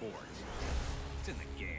sports. It's in the game.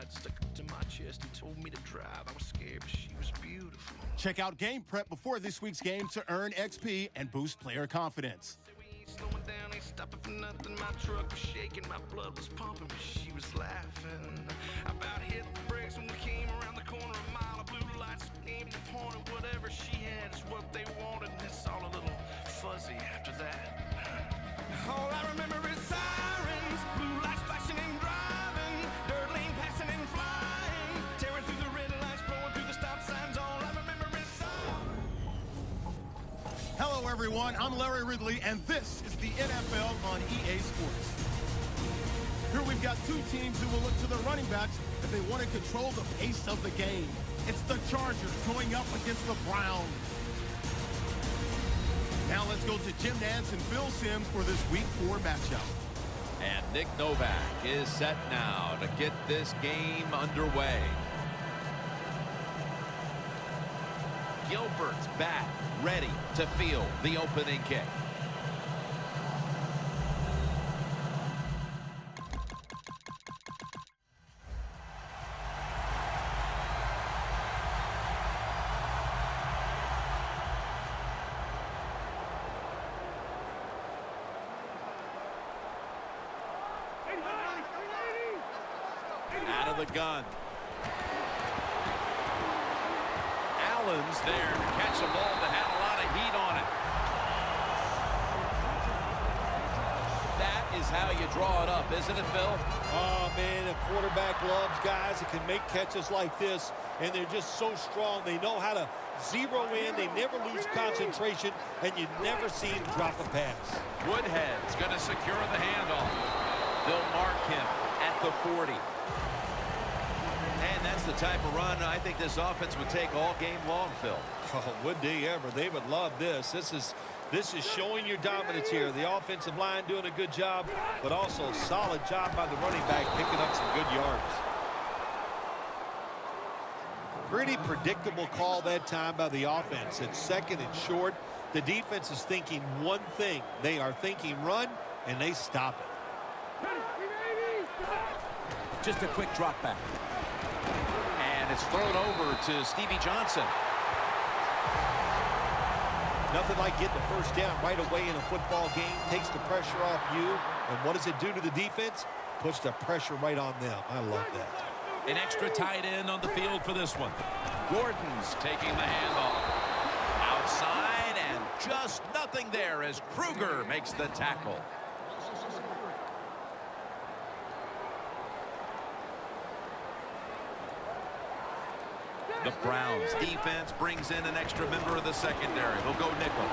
Stuck it to my chest and told me to drive. I was scared, but she was beautiful. Check out Game Prep before this week's game to earn XP and boost player confidence. We ain't slowing down, ain't stopping for nothing. My truck was shaking, my blood was pumping, but she was laughing. I about hit the brakes when we came around the corner. A mile of blue lights aimed and pointed. Whatever she had is what they wanted, and it's all a little fuzzy after that. All I remember is sirens, blue lights flashing and driving, dirt lane passing and flying, tearing through the red lights, blowing through the stop signs. All I remember is Hello, everyone. I'm Larry Ridley, and this is the NFL on EA Sports. Here we've got two teams who will look to their running backs if they want to control the pace of the game. It's the Chargers going up against the Browns. Now let's go to Jim Nantz and Phil Simms for this Week 4 matchup. And Nick Novak is set now to get this game underway. Gilbert's back, ready to field the opening kick. Out of the gun. Allen's there to catch a ball that had a lot of heat on it. That is how you draw it up, isn't it, Phil? Oh, man, a quarterback loves guys that can make catches like this, and they're just so strong. They know how to zero in. They never lose concentration, and you never see him drop a pass. Woodhead's going to secure the handoff. They'll mark him at the 40. And that's the type of run I think this offense would take all game long, Phil. Oh, would they ever? They would love this. This is showing your dominance here. The offensive line doing a good job, but also a solid job by the running back picking up some good yards. Pretty predictable call that time by the offense. It's second and short. The defense is thinking one thing. They are thinking run, and they stop it. Just a quick drop back. And it's thrown over to Stevie Johnson. Nothing like getting the first down right away in a football game. Takes the pressure off you. And what does it do to the defense? Puts the pressure right on them. I love that. An extra tight end on the field for this one. Gordon's taking the handoff. Outside, and just nothing there as Kruger makes the tackle. The Browns defense brings in an extra member of the secondary. They'll go nickel.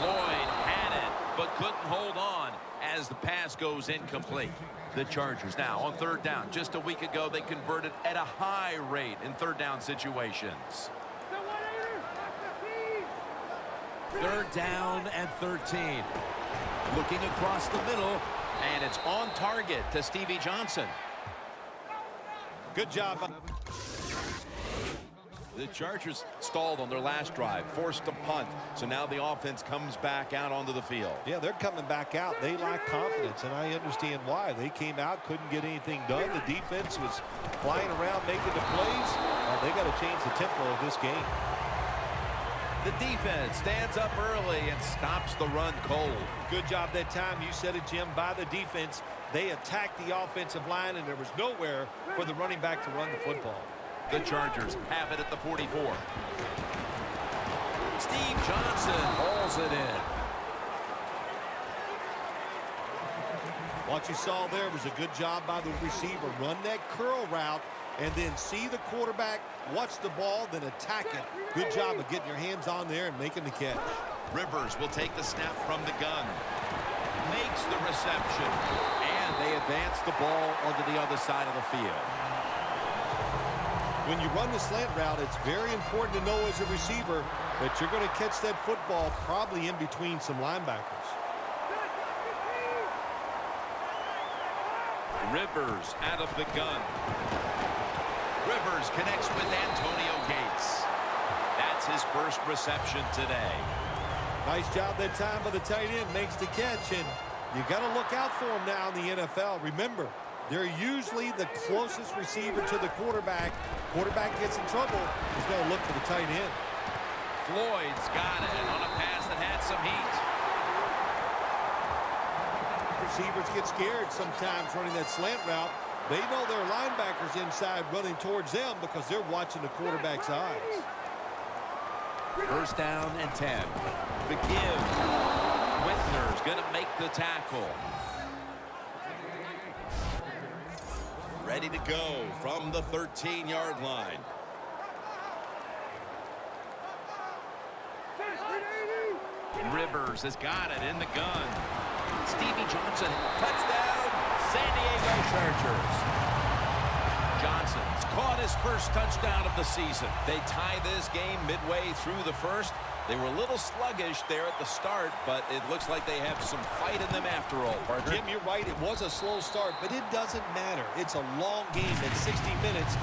Lloyd had it, but couldn't hold on as the pass goes incomplete. The Chargers now on third down. Just a week ago, they converted at a high rate in third down situations. Third down and 13. Looking across the middle, and it's on target to Stevie Johnson. Good job. The Chargers stalled on their last drive, forced a punt, so now the offense comes back out onto the field. Yeah, they're coming back out. They lack confidence, and I understand why. They came out, couldn't get anything done. The defense was flying around making the plays. They got to change the tempo of this game. The defense stands up early and stops the run cold. Good job that time. You said it, Jim, by the defense. They attacked the offensive line, and there was nowhere for the running back to run the football. The Chargers have it at the 44. Steve Johnson hauls it in. What you saw there was a good job by the receiver. Run that curl route and then see the quarterback, watch the ball, then attack it. Good job of getting your hands on there and making the catch. Rivers will take the snap from the gun. Makes the reception. And they advance the ball onto the other side of the field. When you run the slant route, it's very important to know as a receiver that you're going to catch that football probably in between some linebackers. Rivers out of the gun. Rivers connects with Antonio Gates. That's his first reception today. Nice job that time by the tight end. Makes the catch, and you got to look out for him now in the NFL. Remember, they're usually the closest receiver to the quarterback. Quarterback gets in trouble, he's going to look for the tight end. Floyd's got it on a pass that had some heat. Receivers get scared sometimes running that slant route. They know their linebackers inside running towards them because they're watching the quarterback's eyes. First down and 10. The give. Whitner's going to make the tackle. Ready to go from the 13-yard line. Rivers has got it in the gun. Stevie Johnson, touchdown, San Diego Chargers. Johnson's caught his first touchdown of the season. They tie this game midway through the first. They were a little sluggish there at the start, but it looks like they have some fight in them after all, partner. Jim, you're right. It was a slow start, but it doesn't matter. It's a long game at 60 minutes.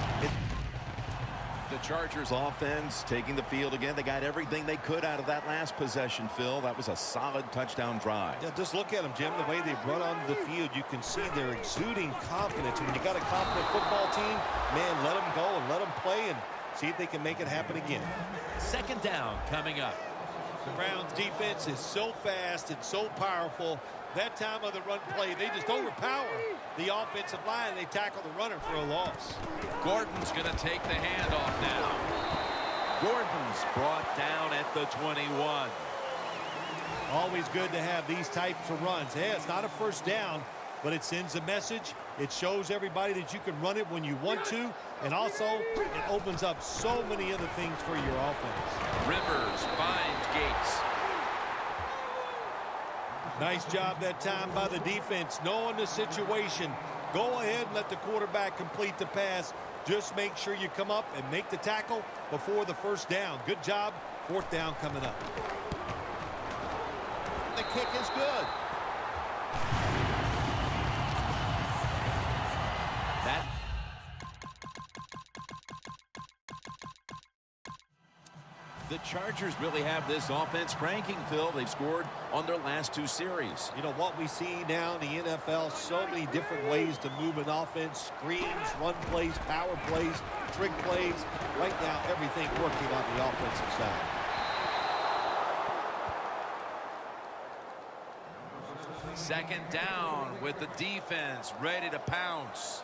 The Chargers offense taking the field again. They got everything they could out of that last possession, Phil. That was a solid touchdown drive. Yeah, just look at them, Jim. The way they run onto the field, you can see they're exuding confidence. When you got a confident football team, man, let them go and let them play and see if they can make it happen again. Second down coming up. The Browns defense is so fast and so powerful. That time of the run play, they just overpower the offensive line. They tackle the runner for a loss. Gordon's going to take the handoff now. Gordon's brought down at the 21. Always good to have these types of runs. Yeah, it's not a first down, but it sends a message. It shows everybody that you can run it when you want to, and also it opens up so many other things for your offense. Rivers finds Gates. Nice job that time by the defense, knowing the situation. Go ahead and let the quarterback complete the pass. Just make sure you come up and make the tackle before the first down. Good job. Fourth down coming up. The kick is good. The Chargers really have this offense cranking, Phil. They've scored on their last two series. You know what we see now in the NFL, so many different ways to move an offense. Screens, run plays, power plays, trick plays. Right now, everything working on the offensive side. Second down with the defense ready to pounce.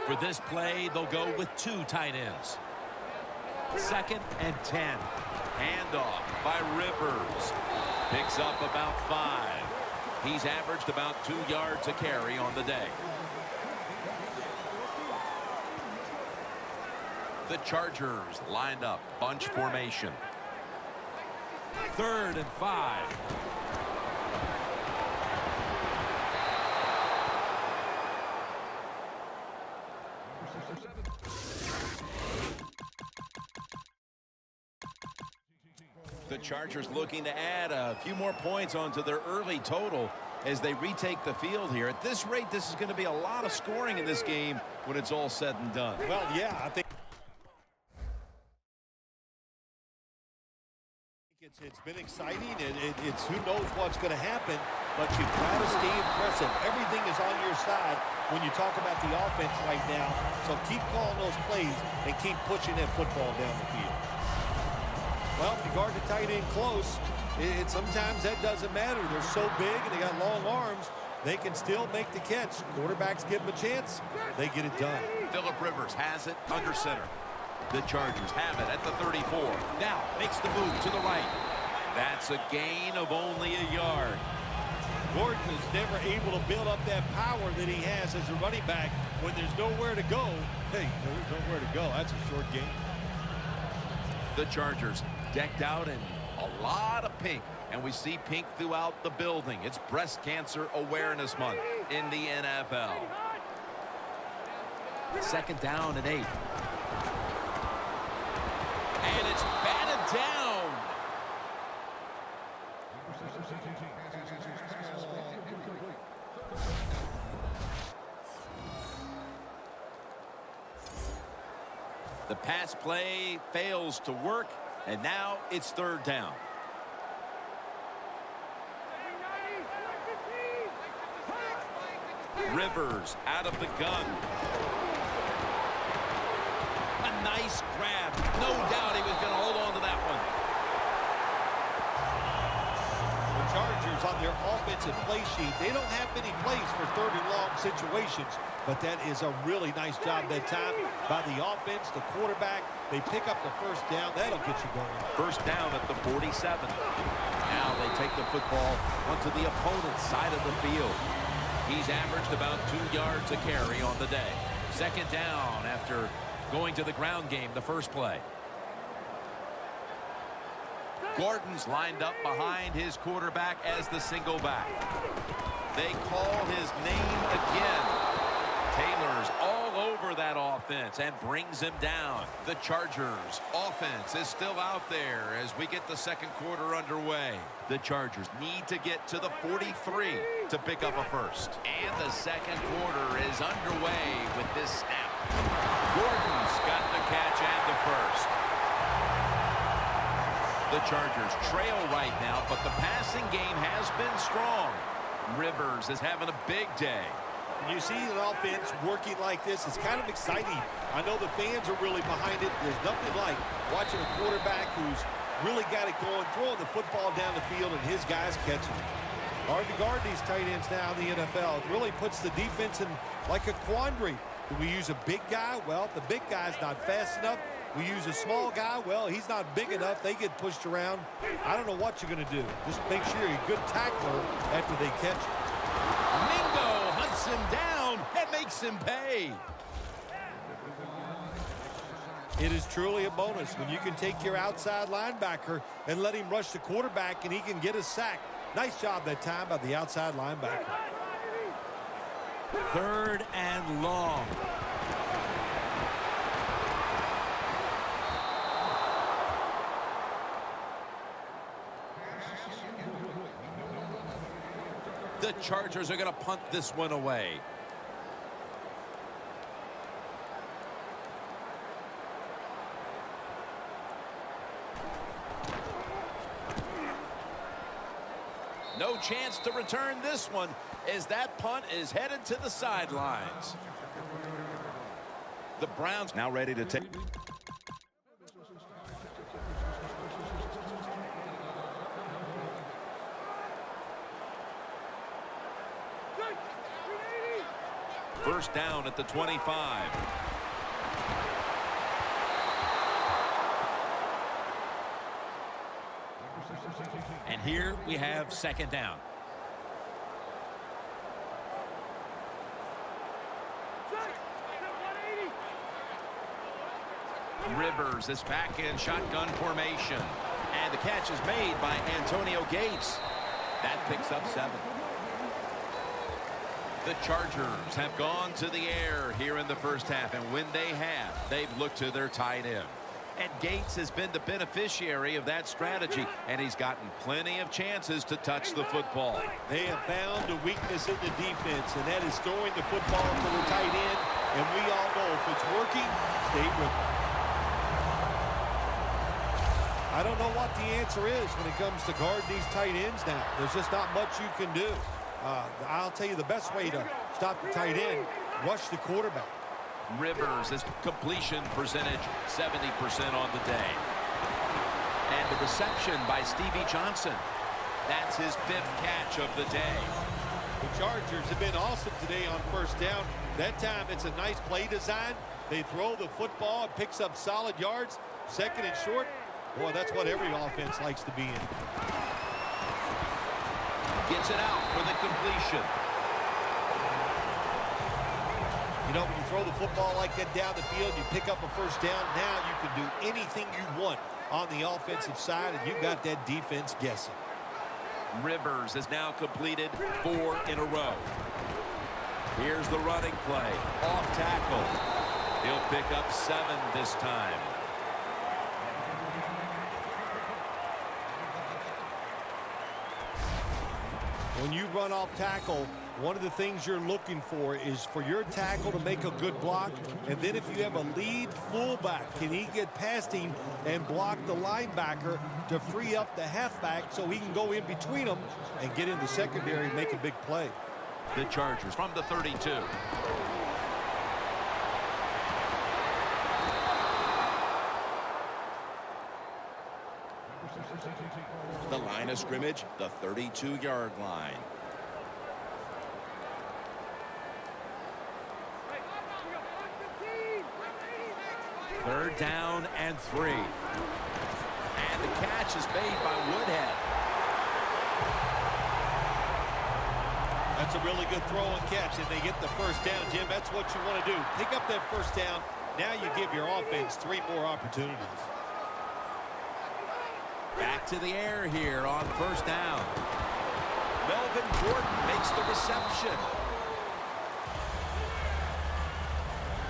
For this play, they'll go with two tight ends. Second and 10. Handoff by Rivers. Picks up about 5. He's averaged about 2 yards a carry on the day. The Chargers lined up, bunch formation. Third and 5. The Chargers looking to add a few more points onto their early total. as they retake the field here. At this rate, this is going to be a lot of scoring in this game when it's all said and done. Well, yeah, I think it's been exciting. It's who knows what's going to happen, but you've got to stay impressive. Everything is on your side when you talk about the offense right now. So keep calling those plays and keep pushing that football down the field. Well, if you guard the tight end close, sometimes that doesn't matter. They're so big and they got long arms, they can still make the catch. Quarterbacks give them a chance, they get it done. Phillip Rivers has it under center. The Chargers have it at the 34. Now makes the move to the right. That's a gain of only a yard. Gordon is never able to build up that power that he has as a running back when there's nowhere to go. Hey, there's nowhere to go. That's a short game. The Chargers decked out in a lot of pink, and we see pink throughout the building. It's Breast Cancer Awareness Month in the NFL. Second down and 8. And it's batted down. The pass play fails to work, and now it's third down. Rivers out of the gun. A nice grab. No doubt he was going to hold on to that one. The Chargers on their offensive play sheet, they don't have many plays for third and long situations, but that is a really nice job that time by the offense, the quarterback. They pick up the first down. That'll get you going. First down at the 47. Now they take the football onto the opponent's side of the field. He's averaged about 2 yards a carry on the day. Second down after going to the ground game the first play. Gordon's lined up behind his quarterback as the single back. They call his name again. Taylor's all over that offense and brings him down. The Chargers offense is still out there as we get the second quarter underway. The Chargers need to get to the 43 to pick up a first. And the second quarter is underway with this snap. Gordon's got the catch and the first. The Chargers trail right now, but the passing game has been strong. Rivers is having a big day. When you see an offense working like this, it's kind of exciting. I know the fans are really behind it. There's nothing like watching a quarterback who's really got it going, throwing the football down the field, and his guys catching it. Hard to guard these tight ends now in the NFL. It really puts the defense in like a quandary. Do we use a big guy? Well, if the big guy's not fast enough, we use a small guy. Well, he's not big enough. They get pushed around. I don't know what you're going to do. Just make sure you're a good tackler after they catch you. Mingo hunts him down and makes him pay. It is truly a bonus when you can take your outside linebacker and let him rush the quarterback and he can get a sack. Nice job that time by the outside linebacker. Third and long. The Chargers are going to punt this one away. No chance to return this one as that punt is headed to the sidelines. The Browns now ready to take. First down at the 25. And here we have second down. Rivers is back in shotgun formation. And the catch is made by Antonio Gates. That picks up 7. The Chargers have gone to the air here in the first half, and when they have, they've looked to their tight end. And Gates has been the beneficiary of that strategy, and he's gotten plenty of chances to touch the football. They have found a weakness in the defense, and that is throwing the football to the tight end. And we all know if it's working, stay with it. I don't know what the answer is when it comes to guarding these tight ends now. There's just not much you can do. I'll tell you the best way to stop the tight end, rush the quarterback. Rivers, his completion percentage 70% on the day. And the reception by Stevie Johnson. That's his 5th catch of the day. The Chargers have been awesome today on first down. That time it's a nice play design. They throw the football, it picks up solid yards. 2nd and short. Boy, that's what every offense likes to be in. Gets it out for the completion. You know, when you throw the football like that down the field, you pick up a first down. Now you can do anything you want on the offensive side, and you've got that defense guessing. Rivers has now completed 4 in a row. Here's the running play. Off tackle. He'll pick up 7 this time. When you run off tackle, one of the things you're looking for is for your tackle to make a good block. And then if you have a lead fullback, can he get past him and block the linebacker to free up the halfback so he can go in between them and get in the secondary and make a big play. The Chargers from the 32. The line of scrimmage, the 32-yard line. Third down and 3. And the catch is made by Woodhead. That's a really good throw and catch, and they get the first down, Jim. That's what you want to do. Pick up that first down. Now you give your offense 3 more opportunities. Back to the air here on first down. Melvin Gordon makes the reception.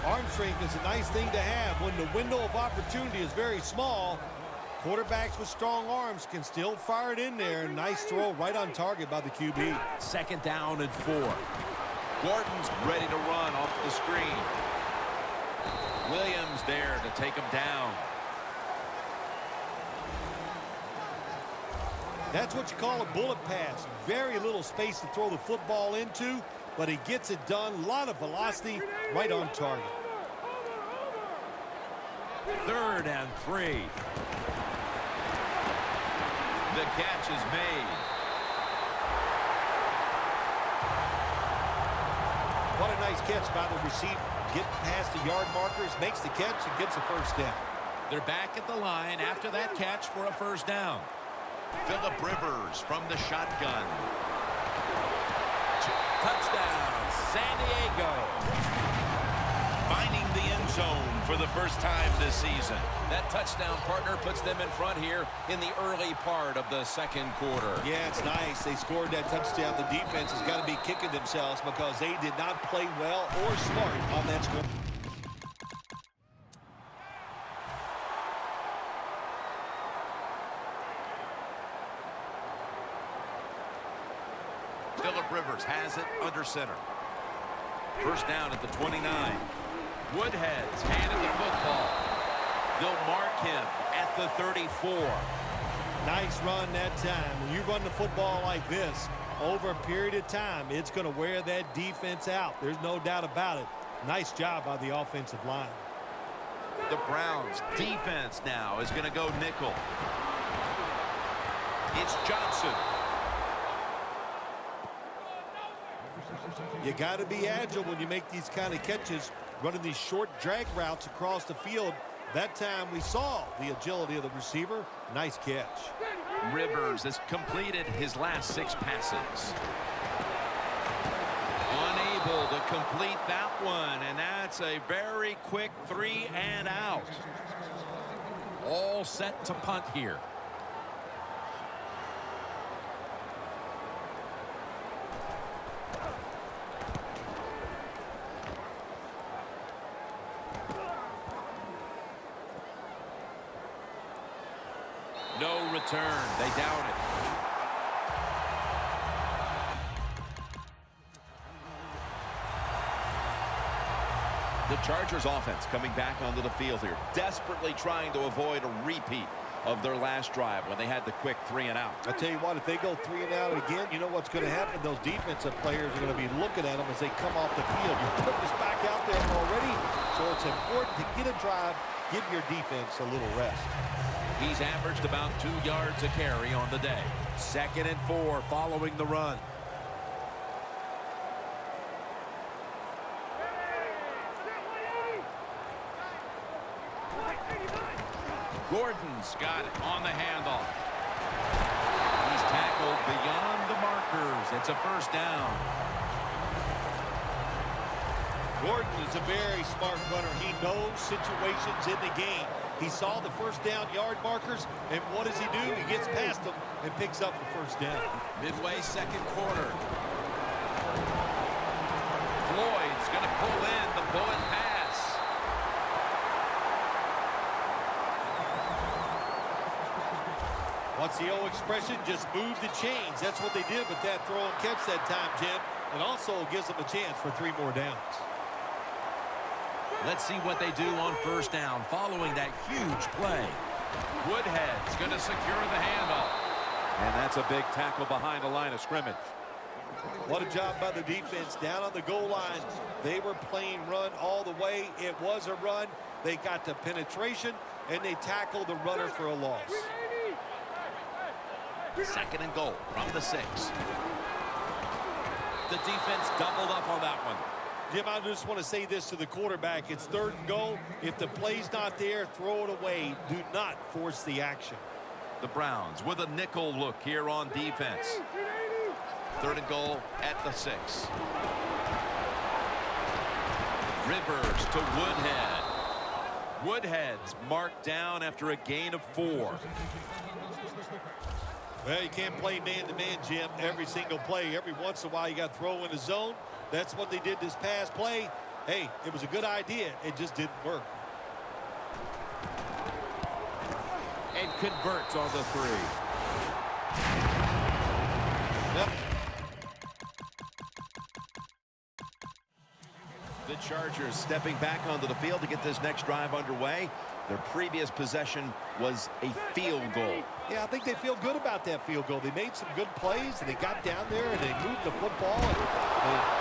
Arm strength is a nice thing to have when the window of opportunity is very small. Quarterbacks with strong arms can still fire it in there. Nice throw right on target by the QB. 2nd down and 4. Gordon's ready to run off the screen. Williams there to take him down. That's what you call a bullet pass. Very little space to throw the football into, but he gets it done. A lot of velocity right on target. 3rd and 3. The catch is made. What a nice catch by the receiver. Getting past the yard markers, makes the catch, and gets a first down. They're back at the line after that catch for a first down. Phillip Rivers from the shotgun. Touchdown, San Diego. Finding the end zone for the first time this season. That touchdown partner puts them in front here in the early part of the 2nd quarter. Yeah, it's nice. They scored that touchdown. The defense has got to be kicking themselves because they did not play well or smart on that score. Phillip Rivers has it under center. First down at the 29. Woodhead's handed the football. They'll mark him at the 34. Nice run that time. When you run the football like this, over a period of time, it's going to wear that defense out. There's no doubt about it. Nice job by the offensive line. The Browns defense now is going to go nickel. It's Johnson. You got to be agile when you make these kind of catches, running these short drag routes across the field. That time we saw the agility of the receiver. Nice catch. Rivers has completed his last 6 passes. Unable to complete that one, and that's a very quick 3 and out. All set to punt here. return. They down it. The Chargers offense coming back onto the field here, desperately trying to avoid a repeat of their last drive when they had the quick 3-and-out. I'll tell you what, if they go 3-and-out again, you know what's going to happen? Those defensive players are going to be looking at them as they come off the field. You're putting this back out there already, so it's important to get a drive, give your defense a little rest. He's averaged about 2 yards a carry on the day. 2nd and 4 following the run. Gordon's got it on the handoff. He's tackled beyond the markers. It's a first down. Gordon is a very smart runner. He knows situations in the game. He saw the first down yard markers, and what does he do? He gets past them and picks up the first down. Midway second quarter. Floyd's going to pull in the bullet pass. What's the old expression? Just move the chains. That's what they did with that throw and catch that time, Jim. It also gives them a chance for 3 more downs. Let's see what they do on first down following that huge play. Woodhead's going to secure the handoff. And that's a big tackle behind the line of scrimmage. What a job by the defense down on the goal line. They were playing run all the way. It was a run. They got the penetration, and they tackled the runner for a loss. 2nd and goal from the 6. The defense doubled up on that one. Jim, I just want to say this to the quarterback. It's 3rd and goal. If the play's not there, throw it away. Do not force the action. The Browns with a nickel look here on defense. 3rd and goal at the 6. Rivers to Woodhead. Woodhead's marked down after a gain of 4. Well, you can't play man-to-man, Jim, every single play. Every once in a while, you got to throw in the zone. That's what they did this past play. Hey, it was a good idea. It just didn't work. And converts on the 3. Yep. The Chargers stepping back onto the field to get this next drive underway. Their previous possession was a field goal. Yeah, I think they feel good about that field goal. They made some good plays, and they got down there, and they moved the football, and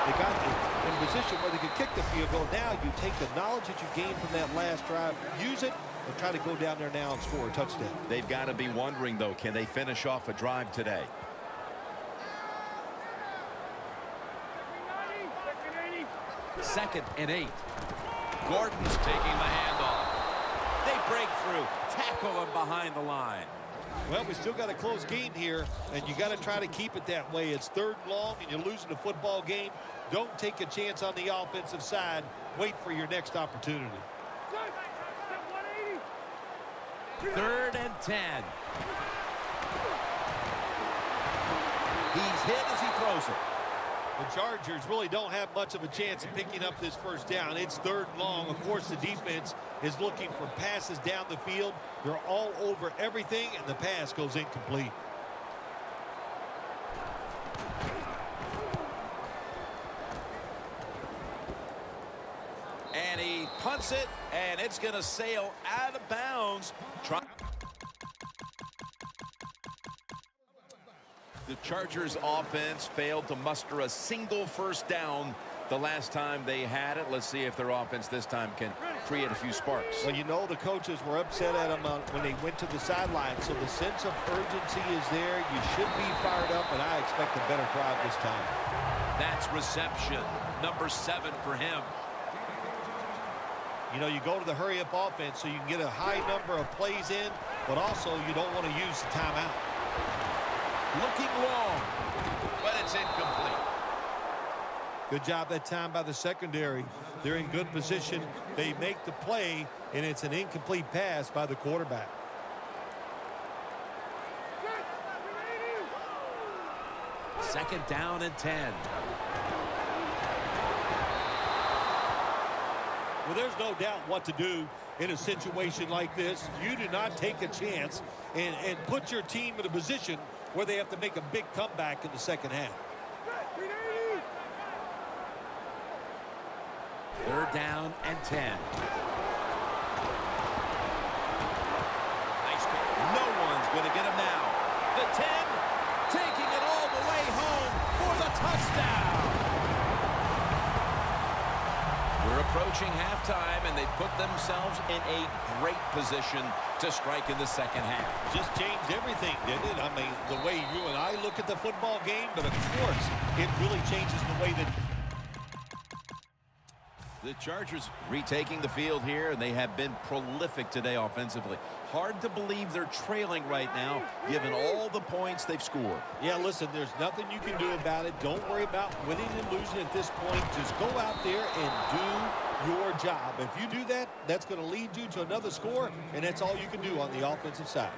they got in a position where they could kick the field goal. Now you take the knowledge that you gained from that last drive, use it, and try to go down there now and score a touchdown. They've got to be wondering, though, can they finish off a drive today? Second and 8. Gordon's taking the handoff. They break through, tackle him behind the line. Well, we still got a close game here, and you got to try to keep it that way. It's 3rd and long, and you're losing a football game. Don't take a chance on the offensive side. Wait for your next opportunity. 3rd and 10. He's hit as he throws it. The Chargers really don't have much of a chance of picking up this first down. It's 3rd and long. Of course, the defense is looking for passes down the field. They're all over everything, and the pass goes incomplete. And he punts it, and it's going to sail out of bounds. The Chargers offense failed to muster a single first down the last time they had it. Let's see if their offense this time can create a few sparks. Well, you know the coaches were upset at them when they went to the sideline, so the sense of urgency is there. You should be fired up, and I expect a better crowd this time. That's reception, number 7 for him. You know, you go to the hurry-up offense so you can get a high number of plays in, but also you don't want to use the timeout. Looking long, but it's incomplete. Good job that time by the secondary. They're in good position. They make the play, and it's an incomplete pass by the quarterback. Second down and 10. Well, there's no doubt what to do. in a situation like this. You do not take a chance and put your team in a position where they have to make a big comeback in the second half. Third down and 10. Nice pick. No one's going to get him now. The 10, taking it all the way home for the touchdown. We're approaching halftime, and they put themselves in a great position to strike in the second half. Just changed everything, didn't it? I mean, the way you and I look at the football game, but of course, it really changes the way that... The Chargers retaking the field here, and they have been prolific today offensively. Hard to believe they're trailing right now, given all the points they've scored. Yeah, listen, there's nothing you can do about it. Don't worry about winning and losing at this point. Just go out there and do your job. If you do that, that's going to lead you to another score, and that's all you can do on the offensive side.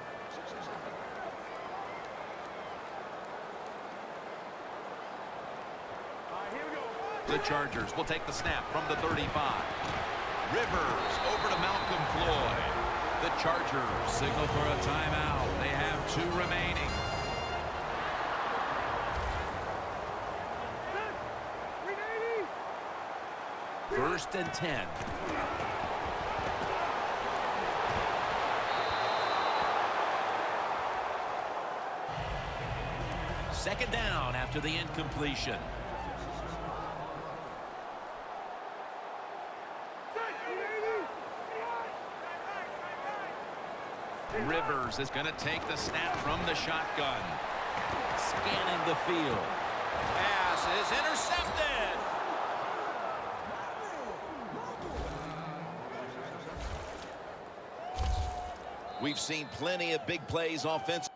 The Chargers will take the snap from the 35. Rivers over to Malcolm Floyd. The Chargers signal for a timeout. They have 2 remaining. First and 10. Second down after the incompletion. Rivers is going to take the snap from the shotgun. Scanning the field. Pass is intercepted. We've seen plenty of big plays offensively.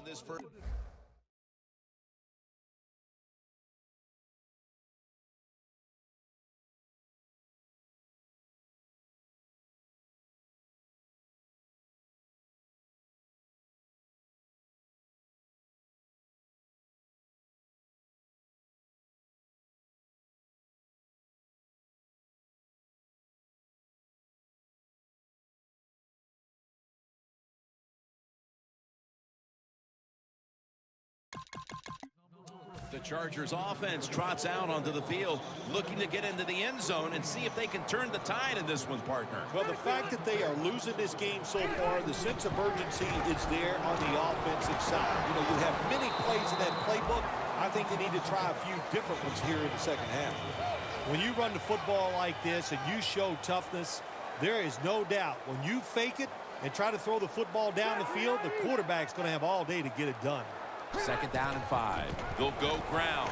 this first. The Chargers offense trots out onto the field, looking to get into the end zone and see if they can turn the tide in this one, partner. Well, the fact that they are losing this game so far, the sense of urgency is there on the offensive side. You know, you have many plays in that playbook. I think they need to try a few different ones here in the second half. When you run the football like this and you show toughness, there is no doubt when you fake it and try to throw the football down the field, the quarterback's going to have all day to get it done. 2nd down and 5. They'll go ground.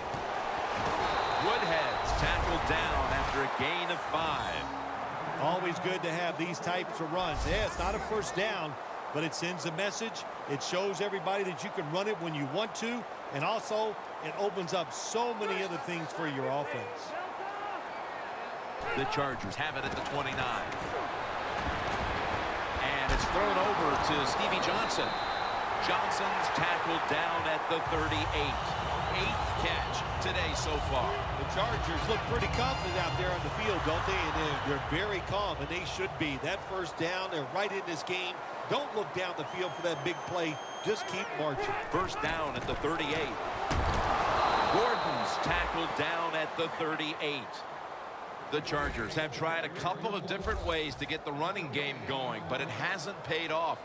Woodhead's tackled down after a gain of 5. Always good to have these types of runs. Yeah, it's not a first down, but it sends a message. It shows everybody that you can run it when you want to, and also it opens up so many other things for your offense. The Chargers have it at the 29. And it's thrown over to Stevie Johnson. Johnson's tackled down at the 38. 8th catch today so far. The Chargers look pretty confident out there on the field, don't they? And they're very calm, and they should be. That first down, they're right in this game. Don't look down the field for that big play. Just keep marching. 1st down at the 38. Gordon's tackled down at the 38. The Chargers have tried a couple of different ways to get the running game going, but it hasn't paid off.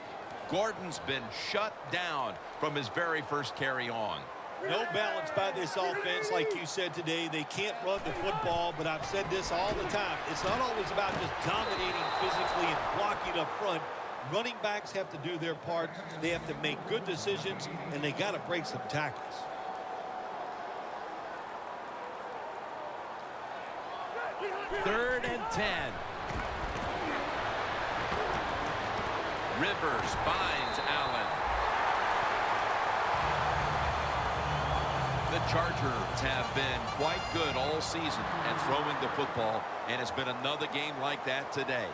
Gordon's been shut down from his very first carry on. No balance by this offense, like you said today. They can't run the football, but I've said this all the time. It's not always about just dominating physically and blocking up front. Running backs have to do their part. They have to make good decisions, and they got to break some tackles. Third and 10. Rivers finds Allen. The Chargers have been quite good all season at throwing the football, and it's been another game like that today.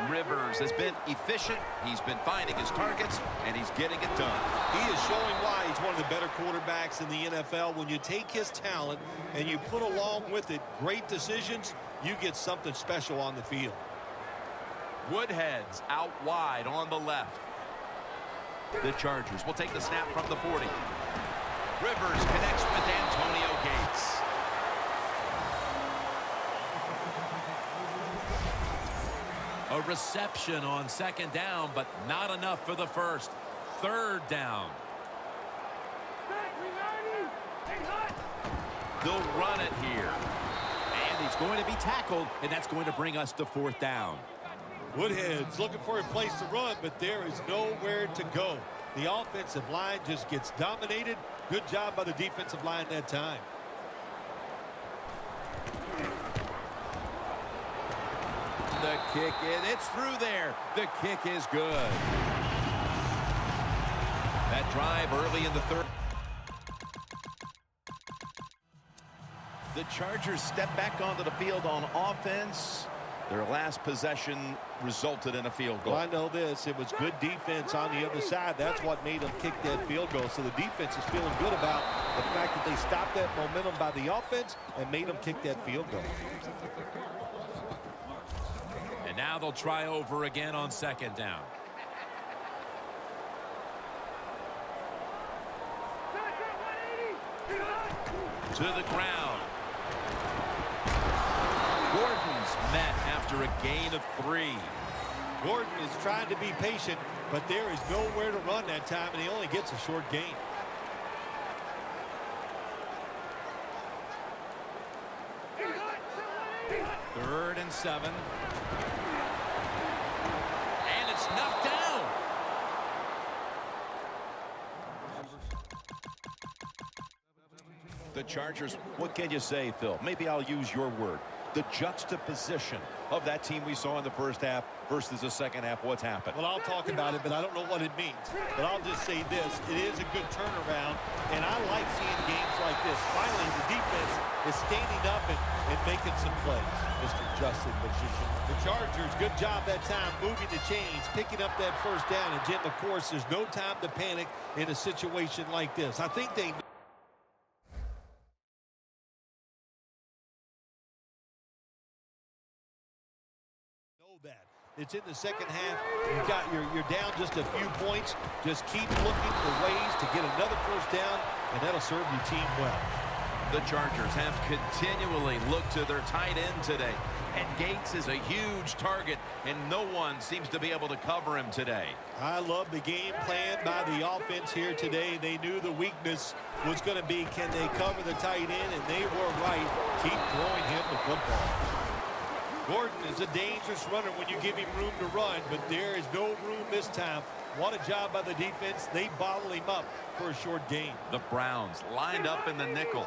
Rivers has been efficient. He's been finding his targets, and he's getting it done. He is showing why he's one of the better quarterbacks in the NFL. When you take his talent and you put along with it great decisions, you get something special on the field. Woodhead's out wide on the left. The Chargers will take the snap from the 40. Rivers connects with Antonio Gates. A reception on 2nd down, but not enough for the first. 3rd down. They'll run it here. And he's going to be tackled, and that's going to bring us to 4th down. Woodhead's looking for a place to run, but there is nowhere to go. The offensive line just gets dominated. Good job by the defensive line that time. The kick, it's through there. The kick is good. That drive early in the 3rd. The Chargers step back onto the field on offense. Their last possession resulted in a field goal. Well, I know this. It was good defense on the other side. That's what made them kick that field goal. So the defense is feeling good about the fact that they stopped that momentum by the offense and made them kick that field goal. And now they'll try over again on 2nd down. To the ground. Gordon's met after a gain of 3. Gordon is trying to be patient, but there is nowhere to run that time, and he only gets a short gain. Third and 7. And it's knocked down. The Chargers, what can you say, Phil? Maybe I'll use your word. the juxtaposition of that team we saw in the first half versus the second half. What's happened? Well, I'll talk about it, but I don't know what it means. But I'll just say this. It is a good turnaround, and I like seeing games like this. Finally, the defense is standing up and making some plays. Mr. Justin position. The Chargers, good job that time moving the chains, picking up that first down. And, Jim, of course, there's no time to panic in a situation like this. I think they that. It's in the second half. You're down just a few points. Just keep looking for ways to get another first down, and that'll serve your team well. The Chargers have continually looked to their tight end today, and Gates is a huge target, and no one seems to be able to cover him today. I love the game plan by the offense here today. They knew the weakness was going to be, can they cover the tight end, and they were right. Keep throwing him the football. Gordon is a dangerous runner when you give him room to run, but there is no room this time. What a job by the defense. They bottle him up for a short gain. The Browns lined up in the nickel.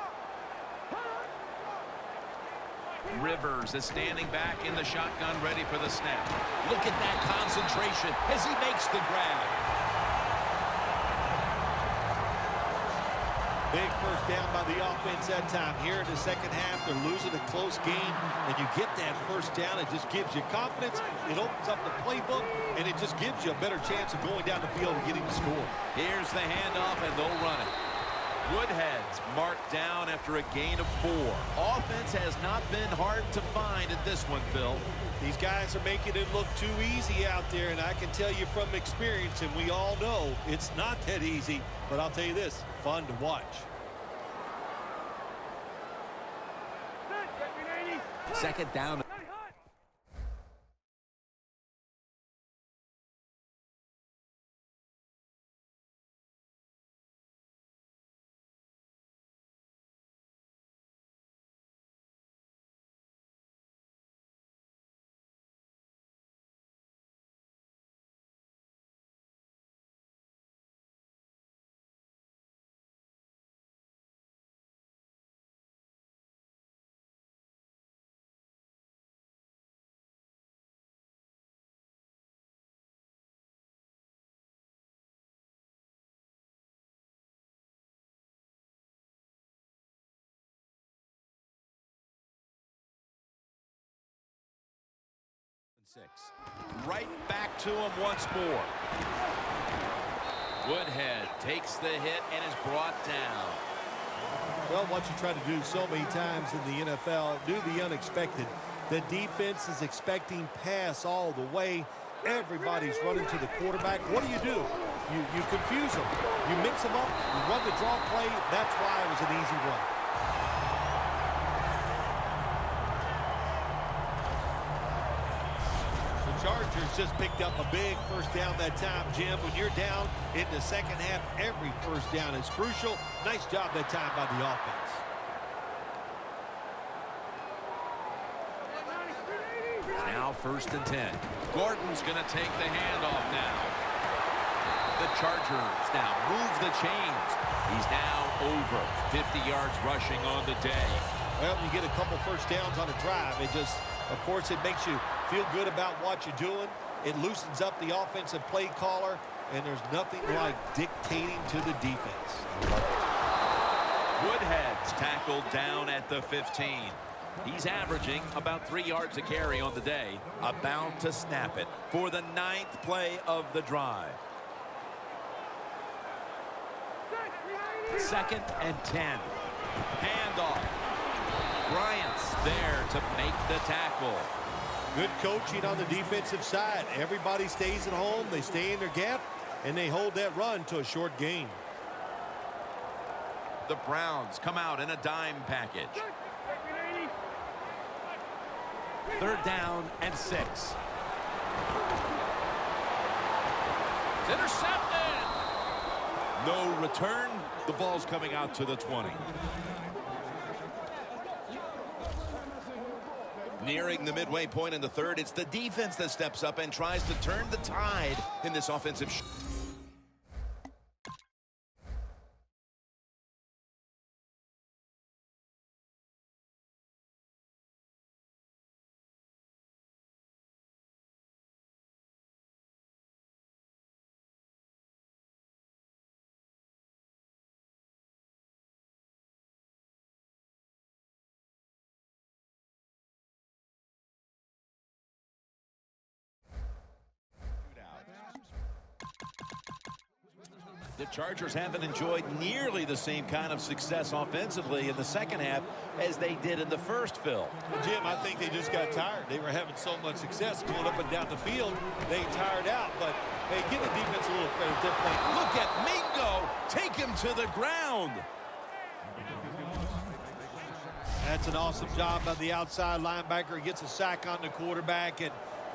Rivers is standing back in the shotgun, ready for the snap. Look at that concentration as he makes the grab. Big first down by the offense that time. Here in the second half, they're losing a close game, and you get that first down. It just gives you confidence. It opens up the playbook, and it just gives you a better chance of going down the field and getting the score. Here's the handoff, and they'll run it. Woodhead's marked down after a gain of 4. Offense has not been hard to find at this one, Phil. These guys are making it look too easy out there, and I can tell you from experience, and we all know it's not that easy, but I'll tell you this, fun to watch. Second down. Right back to him once more. Woodhead takes the hit and is brought down. Well, what you try to do so many times in the NFL, do the unexpected. The defense is expecting pass all the way. Everybody's running to the quarterback. What do? You confuse them. You mix them up. You run the draw play. That's why it was an easy run. Chargers just picked up a big first down that time, Jim. When you're down in the second half, every first down is crucial. Nice job that time by the offense. Now 1st and 10. Gordon's going to take the handoff now. The Chargers now move the chains. He's now over 50 yards rushing on the day. Well, you get a couple first downs on a drive. It just, of course, it makes you feel good about what you're doing. It loosens up the offensive play caller, and there's nothing like dictating to the defense. Woodhead's tackled down at the 15. He's averaging about 3 yards a carry on the day. About to snap it for the 9th play of the drive. 2nd and 10. Handoff. Bryant's there to make the tackle. Good coaching on the defensive side. Everybody stays at home. They stay in their gap, and they hold that run to a short gain. The Browns come out in a dime package. 3rd down and 6. It's intercepted. No return. The ball's coming out to the 20. Nearing the midway point in the 3rd, it's the defense that steps up and tries to turn the tide in this offensive The Chargers haven't enjoyed nearly the same kind of success offensively in the second half as they did in the first, Phil. Well, Jim, I think they just got tired. They were having so much success going up and down the field. They tired out, but hey, give the defense a little credit at that point. Look at Mingo take him to the ground. That's an awesome job by the outside linebacker. He gets a sack on the quarterback, and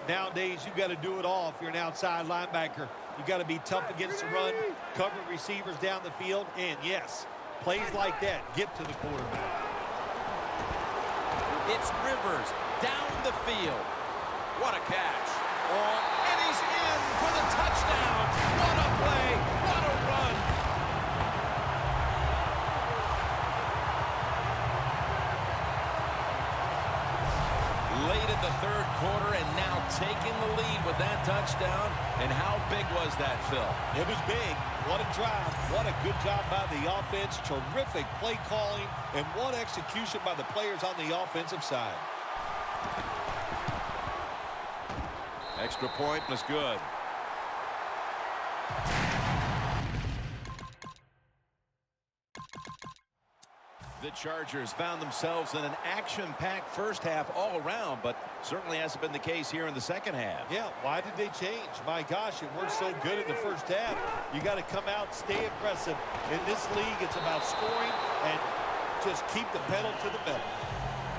nowadays you got to do it all if you're an outside linebacker. You got to be tough against the run, cover receivers down the field, and yes, plays like that get to the quarterback. It's Rivers down the field. What a catch. And he's in for the touchdown. What a play. What a run. Late in the third quarter and now taking the lead with that touchdown. And how big was that, Phil? It was big. What a drive. What a good job by the offense. Terrific play calling and what execution by the players on the offensive side. Extra point was good. The Chargers found themselves in an action-packed first half all around, but certainly hasn't been the case here in the second half. Yeah, why did they change? My gosh, it worked so good in the first half. You got to come out, stay aggressive. In this league, it's about scoring and just keep the pedal to the metal.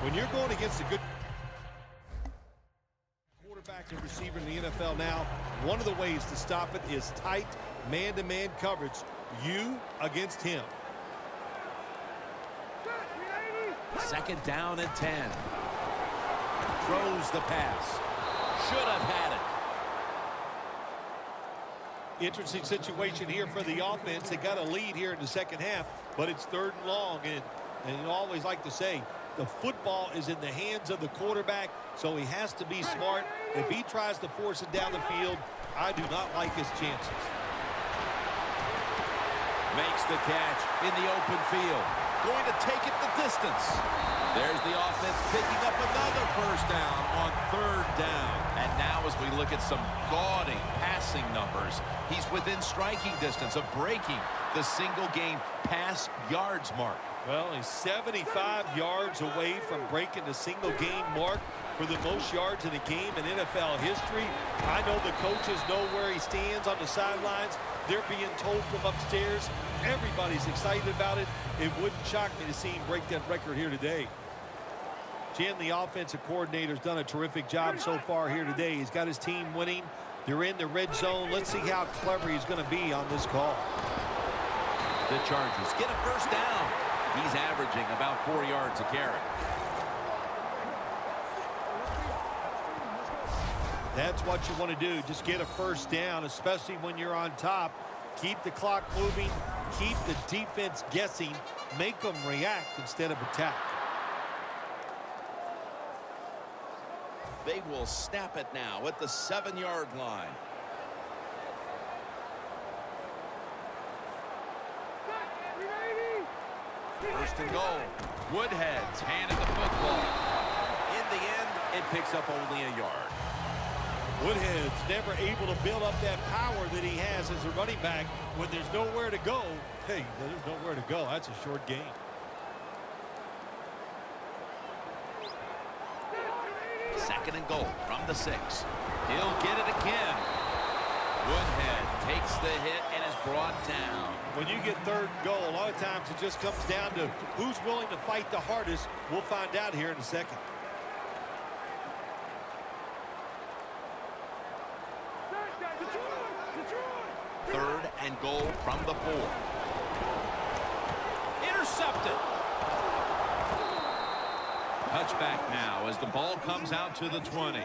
When you're going against a good quarterback and receiver in the NFL now, one of the ways to stop it is tight man-to-man coverage. You against him. Second down and 10. Throws the pass. Should have had it. Interesting situation here for the offense. They got a lead here in the second half, but it's third and long. And you always like to say, the football is in the hands of the quarterback, so he has to be smart. If he tries to force it down the field, I do not like his chances. Makes the catch in the open field. Going to take it the distance. There's the offense picking up another first down on third down. And now as we look at some gaudy passing numbers, he's within striking distance of breaking the single-game pass yards mark. Well, he's 75 yards away from breaking the single-game mark for the most yards in a game in NFL history. I know the coaches know where he stands on the sidelines. They're being told from upstairs. Everybody's excited about it. It wouldn't shock me to see him break that record here today. Jim, the offensive coordinator's done a terrific job so far here today. He's got his team winning. They're in the red zone. Let's see how clever he's going to be on this call. The Chargers get a first down. He's averaging about 4 yards a carry. That's what you want to do. Just get a first down, especially when you're on top. Keep the clock moving. Keep the defense guessing. Make them react instead of attack. They will snap it now at the 7-yard line. First and goal. Woodhead's handed the football. In the end, it picks up only a yard. Woodhead's never able to build up that power that he has as a running back. When there's nowhere to go, hey, there's nowhere to go. That's a short game. Second and goal from the 6. He'll get it again. Woodhead takes the hit and is brought down. When you get third and goal, a lot of times it just comes down to who's willing to fight the hardest. We'll find out here in a second. Third and goal from the 4. Intercepted. Touchback now as the ball comes out to the 20.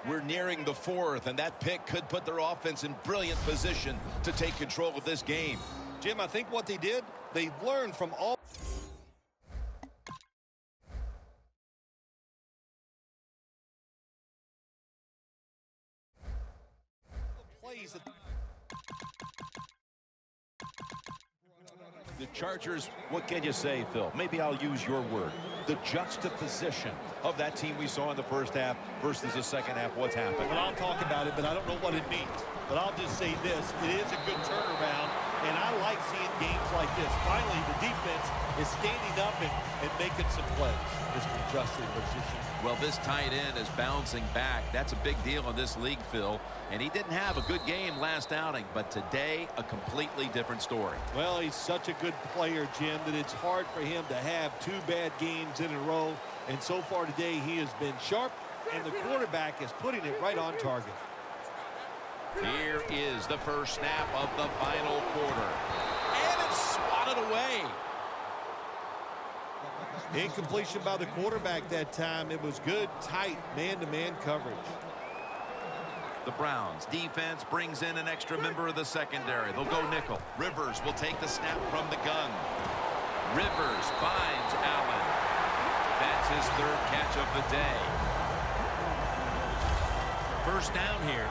We're nearing the 4th, and that pick could put their offense in brilliant position to take control of this game. Jim, I think what they did, they learned from all plays that Chargers, what can you say, Phil? Maybe I'll use your word. The juxtaposition of that team we saw in the first half versus the second half. What's happened? Well, I'll talk about it, but I don't know what it means. But I'll just say this. It is a good turnaround, and I like seeing games like this. Finally, the defense is standing up and making some plays. Mr. Juxtaposition. Well, this tight end is bouncing back. That's a big deal in this league, Phil. And he didn't have a good game last outing, but today, a completely different story. Well, he's such a good player, Jim, that it's hard for him to have 2 bad games in a row. And so far today, he has been sharp, and the quarterback is putting it right on target. Here is the first snap of the final quarter. And it's swatted away. Incompletion by the quarterback that time. It was good, tight, man-to-man coverage. The Browns defense brings in an extra member of the secondary. They'll go nickel. Rivers will take the snap from the gun. Rivers finds Allen. That's his 3rd catch of the day. First down here.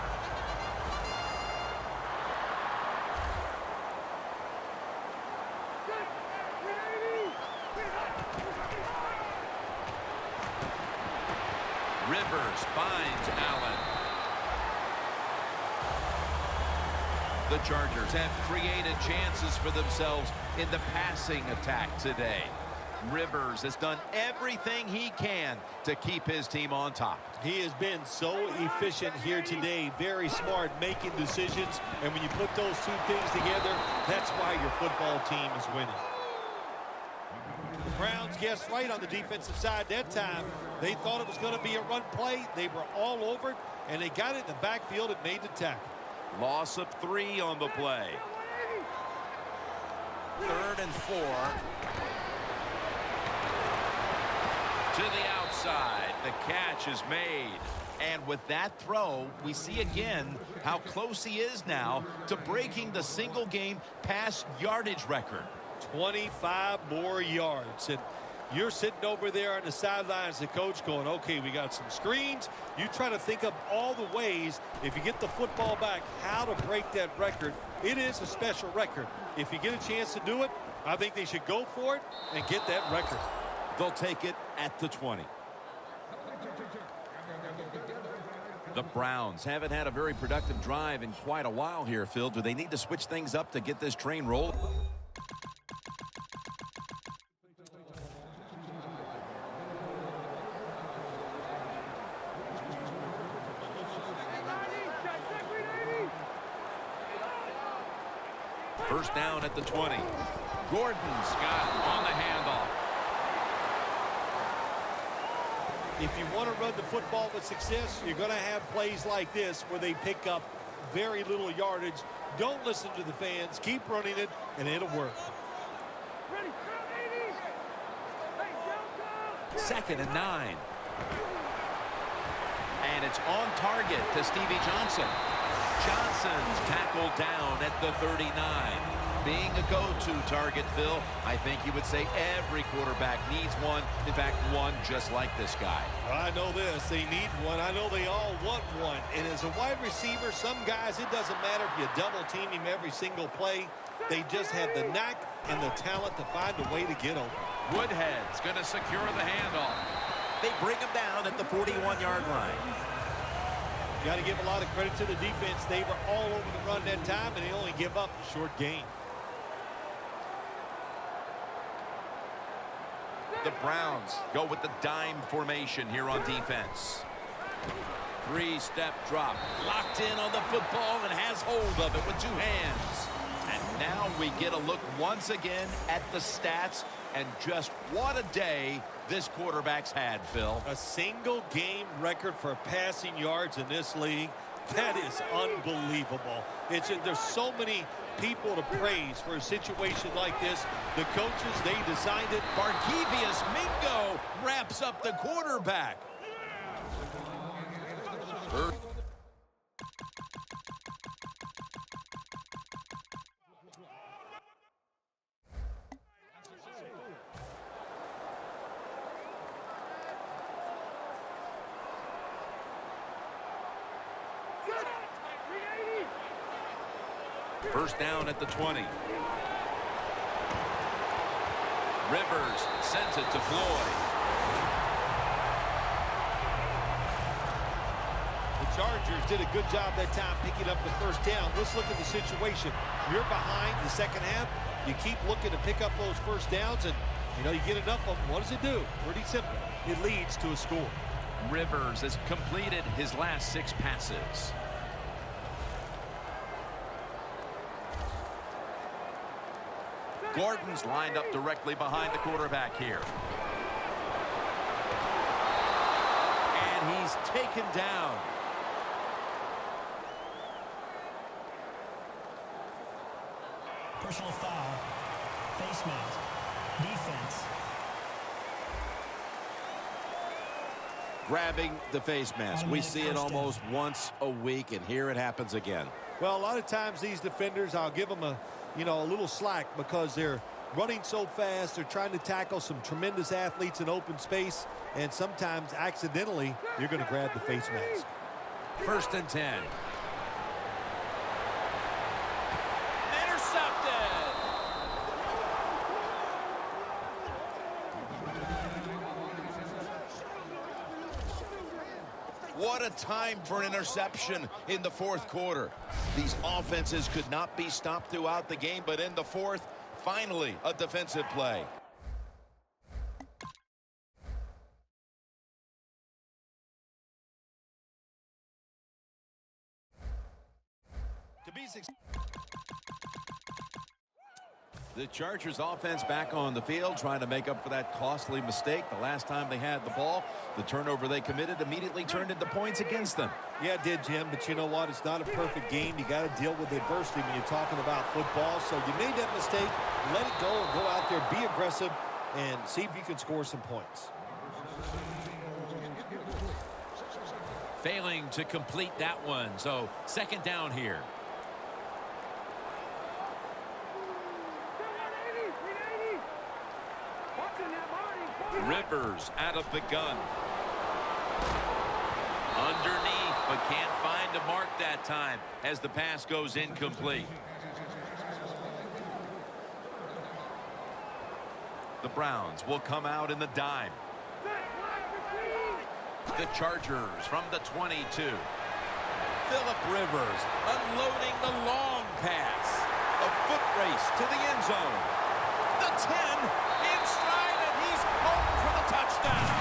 Rivers finds Allen. The Chargers have created chances for themselves in the passing attack today. Rivers has done everything he can to keep his team on top. He has been so efficient here today. Very smart, making decisions. And when you put those 2 things together, that's why your football team is winning. The Browns guessed right on the defensive side that time. They thought it was going to be a run play. They were all over it, and they got it in the backfield and made the tackle. Loss of 3 on the play. 3rd and 4. To the outside. The catch is made. And with that throw, we see again how close he is now to breaking the single game pass yardage record. 25 more yards. And you're sitting over there on the sidelines, the coach going, okay, we got some screens. You try to think of all the ways, if you get the football back, how to break that record. It is a special record. If you get a chance to do it, I think they should go for it and get that record. They'll take it at the 20. The Browns haven't had a very productive drive in quite a while here, Phil. Do they need to switch things up to get this train rolling? First down at the 20. Gordon's got on the handoff. If you want to run the football with success, you're going to have plays like this where they pick up very little yardage. Don't listen to the fans. Keep running it, and it'll work. 2nd and 9. And it's on target to Stevie Johnson. Johnson's tackled down at the 39. Being a go-to target, Phil, I think you would say every quarterback needs one. In fact, one just like this guy. I know this. They need one. I know they all want one. And as a wide receiver, some guys, it doesn't matter if you double team him every single play. They just have the knack and the talent to find a way to get open. Woodhead's going to secure the handoff. They bring him down at the 41-yard line. You got to give a lot of credit to the defense. They were all over the run that time, and they only give up a short gain. The Browns go with the dime formation here on defense. 3-step drop. Locked in on the football and has hold of it with 2 hands. And now we get a look once again at the stats. And just what a day this quarterback's had, Phil. A single game record for passing yards in this league. That is unbelievable. There's so many people to praise for a situation like this. The coaches, they designed it. Barkevius Mingo wraps up the quarterback. First down at the 20. Rivers sends it to Floyd. The Chargers did a good job that time picking up the first down. Let's look at the situation. You're behind the second half. You keep looking to pick up those first downs, and you get enough of them. What does it do? Pretty simple. It leads to a score. Rivers has completed his last 6 passes. Gordon's lined up directly behind the quarterback here. And he's taken down. Personal foul. Face mask. Defense. Grabbing the face mask. We see it almost once a week, and here it happens again. Well, a lot of times these defenders, I'll give them a little slack because they're running so fast. They're trying to tackle some tremendous athletes in open space, and sometimes accidentally you're going to grab the face mask. 1st and 10. Intercepted. What a time for an interception in the 4th quarter. These offenses could not be stopped throughout the game, but in the 4th, finally a defensive play. The Chargers offense back on the field trying to make up for that costly mistake. The last time they had the ball, the turnover they committed immediately turned into points against them. Yeah, it did, Jim, but you know what? It's not a perfect game. You got to deal with adversity when you're talking about football. So you made that mistake. Let it go and go out there, be aggressive, and see if you can score some points. Failing to complete that one, so 2nd down here. Rivers out of the gun. Underneath, but can't find a mark that time as the pass goes incomplete. The Browns will come out in the dime. The Chargers from the 22. Phillip Rivers unloading the long pass. A foot race to the end zone. The 10 in stride, and he's home for the touchdown.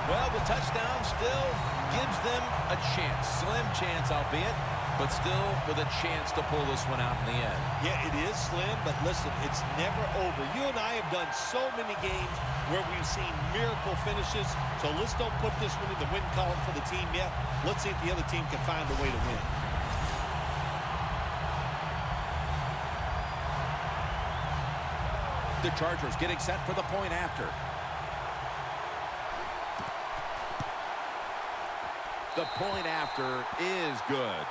Well, the touchdown still gives them a chance. Slim chance, albeit, but still with a chance to pull this one out in the end. Yeah, it is slim, but listen, it's never over. You and I have done so many games where we've seen miracle finishes, so let's don't put this one in the win column for the team yet. Let's see if the other team can find a way to win. The Chargers getting set for the point after. The point after is good.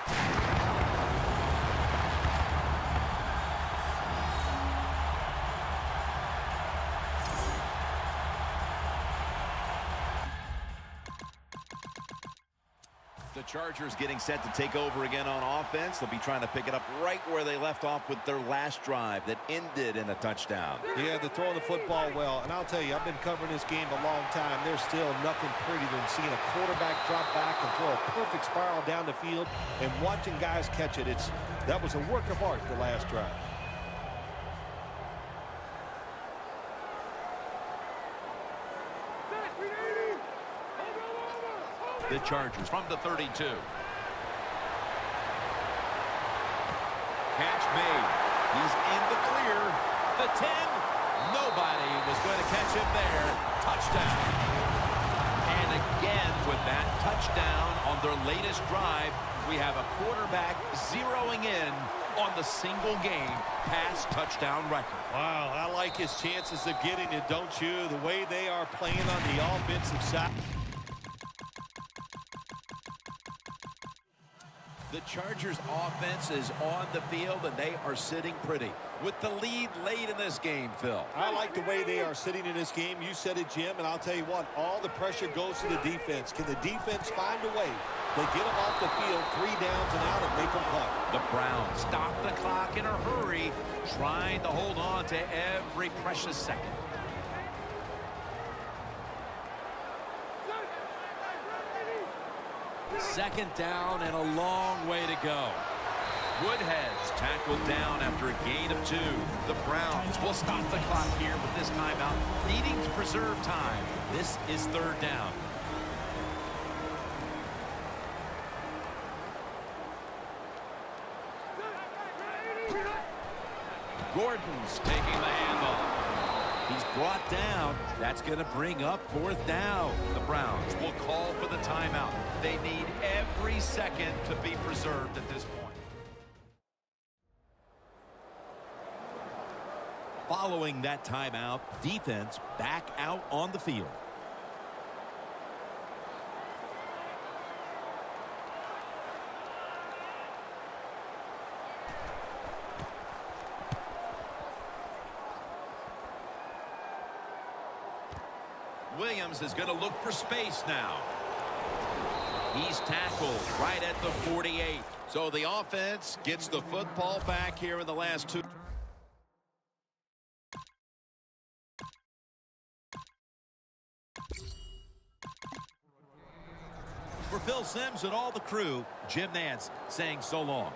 The Chargers getting set to take over again on offense. They'll be trying to pick it up right where they left off with their last drive that ended in a touchdown. Yeah, they're throwing the football well. And I'll tell you, I've been covering this game a long time. There's still nothing prettier than seeing a quarterback drop back and throw a perfect spiral down the field and watching guys catch it. That was a work of art the last drive. The Chargers from the 32. Catch made. He's in the clear. The 10. Nobody was going to catch him there. Touchdown. And again with that touchdown on their latest drive, we have a quarterback zeroing in on the single game pass touchdown record. Wow, I like his chances of getting it, don't you? The way they are playing on the offensive side. The Chargers offense is on the field, and they are sitting pretty with the lead late in this game, Phil. I like the way they are sitting in this game. You said it, Jim, and I'll tell you what, all the pressure goes to the defense. Can the defense find a way They get them off the field, 3 downs and out, and make them punt. The Browns stop the clock in a hurry, trying to hold on to every precious second. Second down and a long way to go. Woodhead's tackled down after a gain of 2. The Browns will stop the clock here with this timeout, needing to preserve time. This is 3rd down. Gordon's taking the handoff. He's brought down. That's going to bring up 4th down. The Browns will call for the timeout. They need every second to be preserved at this point. Following that timeout, defense back out on the field. Williams is going to look for space now. He's tackled right at the 48. So the offense gets the football back here in the last 2. For Phil Simms and all the crew, Jim Nantz saying so long.